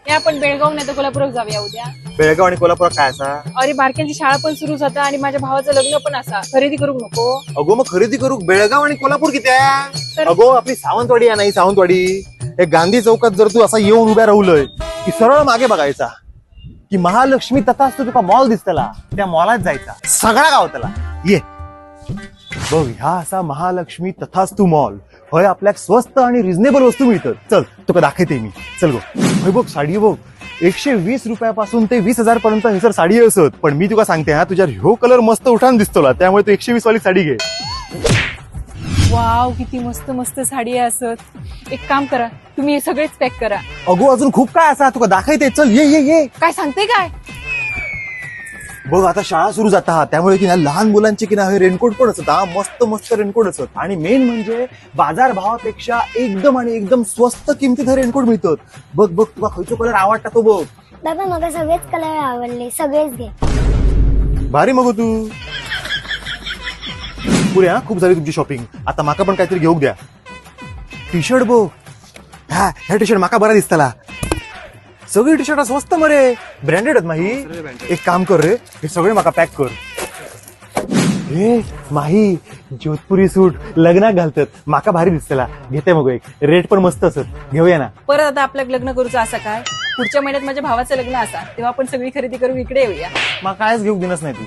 हे आपण बेळगाव नाही तर कोल्हापूर जाऊया उद्या. बेळगाव आणि कोल्हापूर काय असा? अरे बारक्यांची शाळा पण सुरू जाता आणि माझ्या भावाचं लग्न पण असा. खरेदी करू नको? अगो मग खरेदी करू. बेळगाव आणि कोल्हापूर किती आहे? तर- अगो आपली सावंतवाडी आहे नाही सावंतवाडी. हे गांधी चौकात जर तू असा येऊन उभ्या राहुलय की सरळ मागे बघायचा की महालक्ष्मी तथास्तु तुका मॉल दिसतला, त्या मॉलात जायचा. सगळा गाव त्याला ये बघ. ह्या असा महालक्ष्मी तथास्तु मॉल होय. आपल्याक स्वस्त आणि रिझनेबल वस्तू मिळतात. चल तुका दाखवते मी. चल गो. होय बघ साडी बघ. 120 रुपयापासून ते 20,000 पर्यंत हे सर साडी असत. पण मी तुला सांगते हा, तुझ्या ह्यो कलर मस्त उठान दिसतोला, त्यामुळे तू 120 वाली साडी घे. वाव किती मस्त मस्त साडी आहे असत. एक काम करा, तुम्ही हे सगळेच पॅक करा. अगो अजून खूप काय असा तुका दाखवते. चल ये ये ये. काय सांगते काय? बघ आता शाळा सुरू जाता हा, त्यामुळे की ना लहान मुलांचे की ना हे रेनकोट पण असत हा. मस्त मस्त रेनकोट असत. आणि मेन म्हणजे बाजार भावापेक्षा एकदम आणि एकदम स्वस्त किमतीत हे रेनकोट मिळतात. बघ बघ तुला खयचो कलर आवडता तो बघ. बाबा मला सगळेच कलर आवडले, सगळेच घे. भारी मग तू पुरे हा. खूप झाली तुमची शॉपिंग. आता माका पण काहीतरी घेऊक द्या. टी शर्ट बघ. ह्या टी शर्ट माका बरा दिसतला. सगळी टी शर्ट स्वस्त मरे, ब्रँडेड आहेत माही. एक काम कर रे, हे सगळे माका पॅक कर. हे माही जोधपुरी सूट लग्नात घालतात, माका भारी दिसतला. घेते मग एक. रेट पण मस्त असत. घेऊया ना. परत आता आपलं लग्न करूचं असं काय? पुढच्या महिन्यात माझ्या भावाचं लग्न असा, तेव्हा आपण सगळी खरेदी करू इकडे येऊया. मग कायच घेऊ दिनच नाही तू.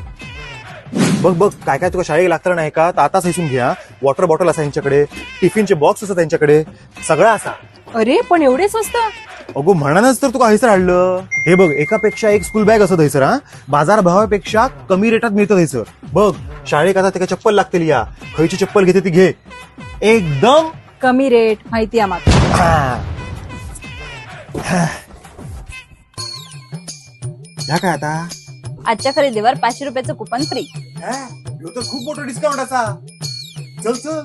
बघ बघ काय काय तुला शाळेत लागतं नाही का, तर आताच हेसून घ्या. वॉटर बॉटल असा त्यांच्याकडे, टिफिनचे बॉक्स असतात त्यांच्याकडे, सगळं असा. अरे पण एवढे स्वस्त? अगो म्हणूनच तर तुका हैसर आणलं. हे बघ एकापेक्षा एक स्कूल बॅग असत हैसर हा. बाजार भावापेक्षा कमी रेटात मिळतं हैसर. बघ शाळेत आता त्याला चप्पल लागतील. या खयची चप्पल घेते ती घे. एकदम कमी रेट माहिती आम्हाला. ह्या काय आता? आजच्या खरेदीवर 500 रुपयाचं कुपन फ्री. ह्यो तर खूप मोठा डिस्काउंट असा. चल चल.